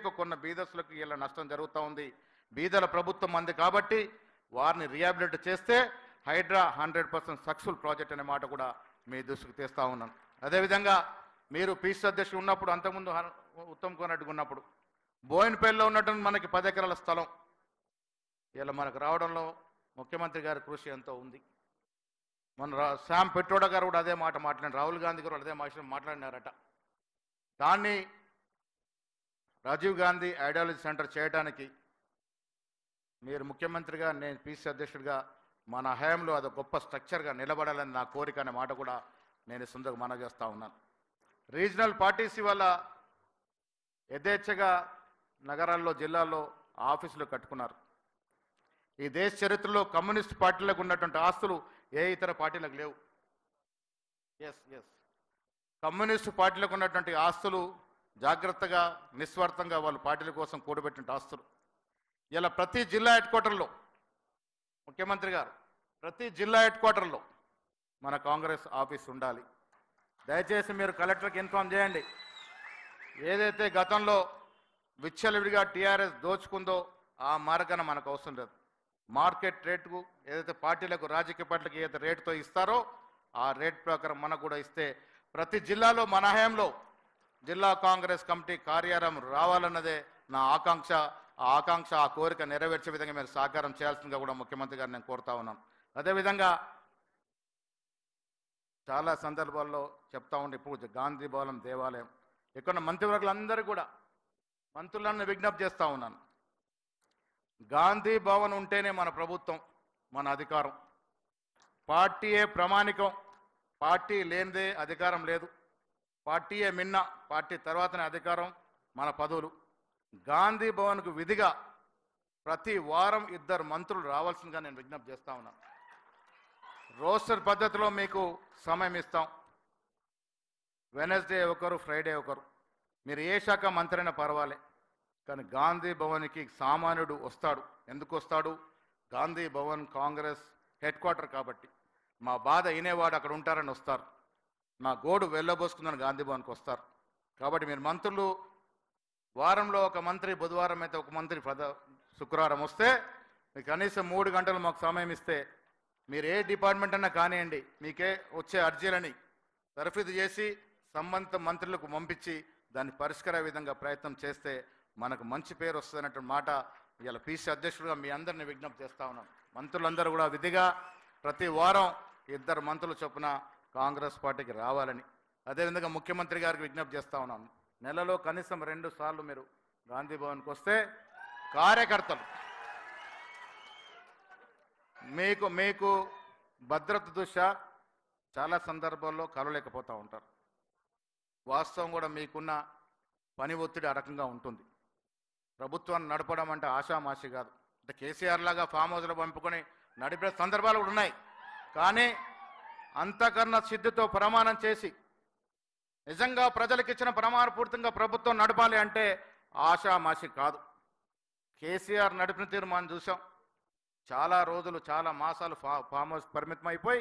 తెలియక కొన్న బీదర్స్లకు ఇలా నష్టం జరుగుతూ ఉంది. బీదల ప్రభుత్వం మంది కాబట్టి వారిని రిహాబిలిట్ చేస్తే హైడ్రా 100% సక్సెస్ఫుల్ ప్రాజెక్ట్ అనే మాట కూడా మీ దృష్టికి తెస్తా ఉన్నాను. అదేవిధంగా మీరు పీసీ అధ్యక్షుడు ఉన్నప్పుడు, అంతకుముందు ఉత్తమ్ కుమార్ రెడ్డి ఉన్నప్పుడు బోయినపల్లిలో ఉన్నటువంటి మనకి 10 ఎకరాల స్థలం ఇలా మనకు రావడంలో ముఖ్యమంత్రి గారి కృషి ఎంతో ఉంది. మన శామ్ పెట్రోడా గారు కూడా అదే మాట మాట్లాడినారు, రాహుల్ గాంధీ గారు అదే మాట్లాడినారట. దాన్ని రాజీవ్ గాంధీ ఐడియాలజీ సెంటర్ చేయడానికి మీరు ముఖ్యమంత్రిగా, నేను పీసీ అధ్యక్షుడిగా మన హయాంలో అది గొప్ప స్ట్రక్చర్గా నిలబడాలని నా కోరిక అనే మాట కూడా నేను సొంతంగా మనవి చేస్తూ ఉన్నాను. రీజనల్ పార్టీస్ వల్ల యథేచ్ఛగా నగరాల్లో, జిల్లాల్లో ఆఫీసులు కట్టుకున్నారు. ఈ దేశ చరిత్రలో కమ్యూనిస్ట్ పార్టీలకు ఉన్నటువంటి ఆస్తులు ఏ ఇతర పార్టీలకు లేవు. కమ్యూనిస్టు పార్టీలకు ఉన్నటువంటి ఆస్తులు జాగ్రత్తగా, నిస్వార్థంగా వాళ్ళు పార్టీల కోసం కూడబెట్టిన ఆస్తులు. ఇలా ప్రతి జిల్లా హెడ్ క్వార్టర్లో ముఖ్యమంత్రి గారు, ప్రతి జిల్లా హెడ్ క్వార్టర్లో మన కాంగ్రెస్ ఆఫీస్ ఉండాలి. దయచేసి మీరు కలెక్టర్కి ఇన్ఫార్మ్ చేయండి. ఏదైతే గతంలో విచ్చలవిడిగా టీఆర్ఎస్ దోచుకుందో ఆ మార్గాన మనకు అవసరం లేదు. మార్కెట్ రేటుకు ఏదైతే పార్టీలకు, రాజకీయ పార్టీలకు ఏదైతే రేటుతో ఇస్తారో ఆ రేట్ ప్రకారం మనకు కూడా ఇస్తే ప్రతి జిల్లాలో మన హయాంలో జిల్లా కాంగ్రెస్ కమిటీ కార్యాలయం రావాలన్నదే నా ఆకాంక్ష. ఆ కోరిక నెరవేర్చే విధంగా మీరు సహకారం చేయాల్సిందిగా కూడా ముఖ్యమంత్రి గారు నేను కోరుతా ఉన్నాను. అదేవిధంగా చాలా సందర్భాల్లో చెప్తా ఉండే ఇప్పుడు గాంధీ భవనం దేవాలయం ఇక్కడ మంత్రివర్గులందరూ కూడా మంత్రులను విజ్ఞప్తి చేస్తూ ఉన్నాను. గాంధీ భవన్ ఉంటేనే మన ప్రభుత్వం, మన అధికారం. పార్టీయే ప్రామాణికం, పార్టీ లేనిదే అధికారం లేదు. పార్టీయే మిన్న, పార్టీ తర్వాతనే అధికారం, మన పదవులు. గాంధీ భవన్కు విధిగా ప్రతి వారం 2 మంత్రులు రావాల్సిందిగా నేను విజ్ఞప్తి చేస్తా ఉన్నాను. రోస్టర్ పద్ధతిలో మీకు సమయం ఇస్తాం. వెనస్డే ఒకరు, ఫ్రైడే ఒకరు. మీరు ఏ శాఖ మంత్రి అయినా పర్వాలే, కానీ గాంధీ భవన్కి సామాన్యుడు వస్తాడు. ఎందుకు వస్తాడు? గాంధీ భవన్ కాంగ్రెస్ హెడ్ క్వార్టర్ కాబట్టి. మా బాధ వినేవాడు అక్కడ ఉంటారని వస్తారు. మా గోడు వెళ్ళబోసుకుందని గాంధీ భవన్కి వస్తారు. కాబట్టి మీరు మంత్రులు వారంలో ఒక మంత్రి, బుధవారం అయితే ఒక మంత్రి, శుక్రవారం వస్తే మీకు కనీసం 3 గంటలు మాకు సమయం ఇస్తే మీరు ఏ డిపార్ట్మెంట్ అన్నా కానివ్వండి, మీకే వచ్చే అర్జీలని తర్ఫీదు చేసి సంబంధిత మంత్రులకు పంపించి దాన్ని పరిష్కార విధంగా ప్రయత్నం చేస్తే మనకు మంచి పేరు వస్తుందన్నటువంటి మాట ఇలా పీసీ అధ్యక్షుడిగా మీ అందరినీ విజ్ఞప్తి చేస్తా ఉన్నాను. మంత్రులందరూ కూడా విధిగా ప్రతి వారం 2 మంత్రులు చొప్పున కాంగ్రెస్ పార్టీకి రావాలని, అదేవిధంగా ముఖ్యమంత్రి గారికి విజ్ఞప్తి చేస్తా ఉన్నాను. నెలలో కనీసం 2 సార్లు మీరు గాంధీ భవన్కి వస్తే కార్యకర్తలు మీకు భద్రత దృష్ట్యా చాలా సందర్భాల్లో కలవలేకపోతూ ఉంటారు. వాస్తవం కూడా మీకున్న పని ఒత్తిడి ఆ రకంగా ఉంటుంది. ప్రభుత్వాన్ని నడపడం అంటే ఆషామాషి కాదు. అంటే కేసీఆర్ లాగా ఫామ్ హౌస్లో పంపుకొని నడిపే సందర్భాలు కూడా ఉన్నాయి. కానీ అంతకన్నా సిద్ధితో ప్రమాణం చేసి నిజంగా ప్రజలకు ఇచ్చిన ప్రమాణపూర్తంగా ప్రభుత్వం నడపాలి అంటే ఆషామాషి కాదు. కేసీఆర్ నడిపిన తీరు మనం చూసాం. చాలా రోజులు, చాలా మాసాలు ఫామ్ హౌస్ పరిమితం అయిపోయి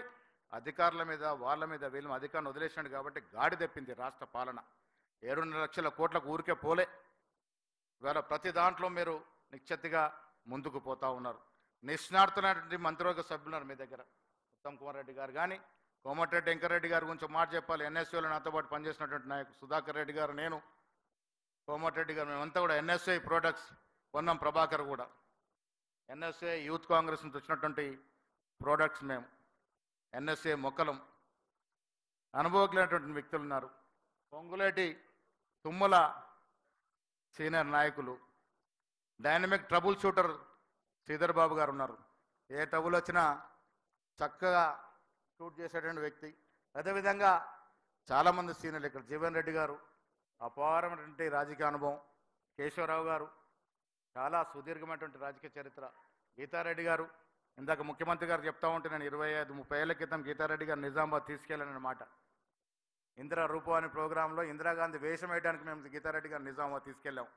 అధికారుల మీద, వాళ్ళ మీద, వీళ్ళ అధికారులను వదిలేసినాడు కాబట్టి గాడి తెప్పింది రాష్ట్ర పాలన. 7.5 లక్షల కోట్లకు ఊరికే పోలే. ఇవాళ ప్రతి దాంట్లో మీరు నిశ్చితిగా ముందుకు పోతా ఉన్నారు. నిష్ణార్థులైనటువంటి మంత్రివర్గ సభ్యులున్నారు మీ దగ్గర. ఉత్తమ్ కుమార్ రెడ్డి గారు కానీ, కోమటిరెడ్డి వెంకరెడ్డి గారి గురించి మాట చెప్పాలి. ఎన్ఎస్యూలో నాతో పాటు పనిచేసినటువంటి నాయకుడు సుధాకర్ రెడ్డి గారు, నేను, కోమటిరెడ్డి గారు, మేమంతా కూడా ఎన్ఎస్ఐ ప్రొడక్ట్స్ పొన్నం ప్రభాకర్ కూడా ఎన్ఎస్ఐ యూత్ కాంగ్రెస్ నుంచి వచ్చినటువంటి ప్రోడక్ట్స్ మేము. ఎన్ఎస్ఐ మొక్కలం అనుభవజ్ఞులైనటువంటి వ్యక్తులు ఉన్నారు. పొంగులేటి తుమ్మల సీనియర్ నాయకులు, dynamic trouble shooter Sridhar Babu గారు ఉన్నారు. ఏ ట్రబుల్ వచ్చినా చక్కగా షూట్ చేసేటువంటి వ్యక్తి. అదేవిధంగా చాలామంది సీనియర్లు ఇక్కడ జీవన్ రెడ్డి గారు, అపారమైనటువంటి రాజకీయ అనుభవం. కేశవరావు గారు, చాలా సుదీర్ఘమైనటువంటి రాజకీయ చరిత్ర. గీతారెడ్డి గారు, ఇందాక ముఖ్యమంత్రి గారు చెప్తా ఉంటే నేను 25-30 ఏళ్ల క్రితం గీతారెడ్డి గారు నిజామాబాద్ తీసుకెళ్ళానన్నమాట. ఇందిరా రూపం అనే ప్రోగ్రాంలో ఇందిరాగాంధీ వేషం వేయడానికి మేము గీతారెడ్డి గారు నిజామాబాద్ తీసుకెళ్ళాం.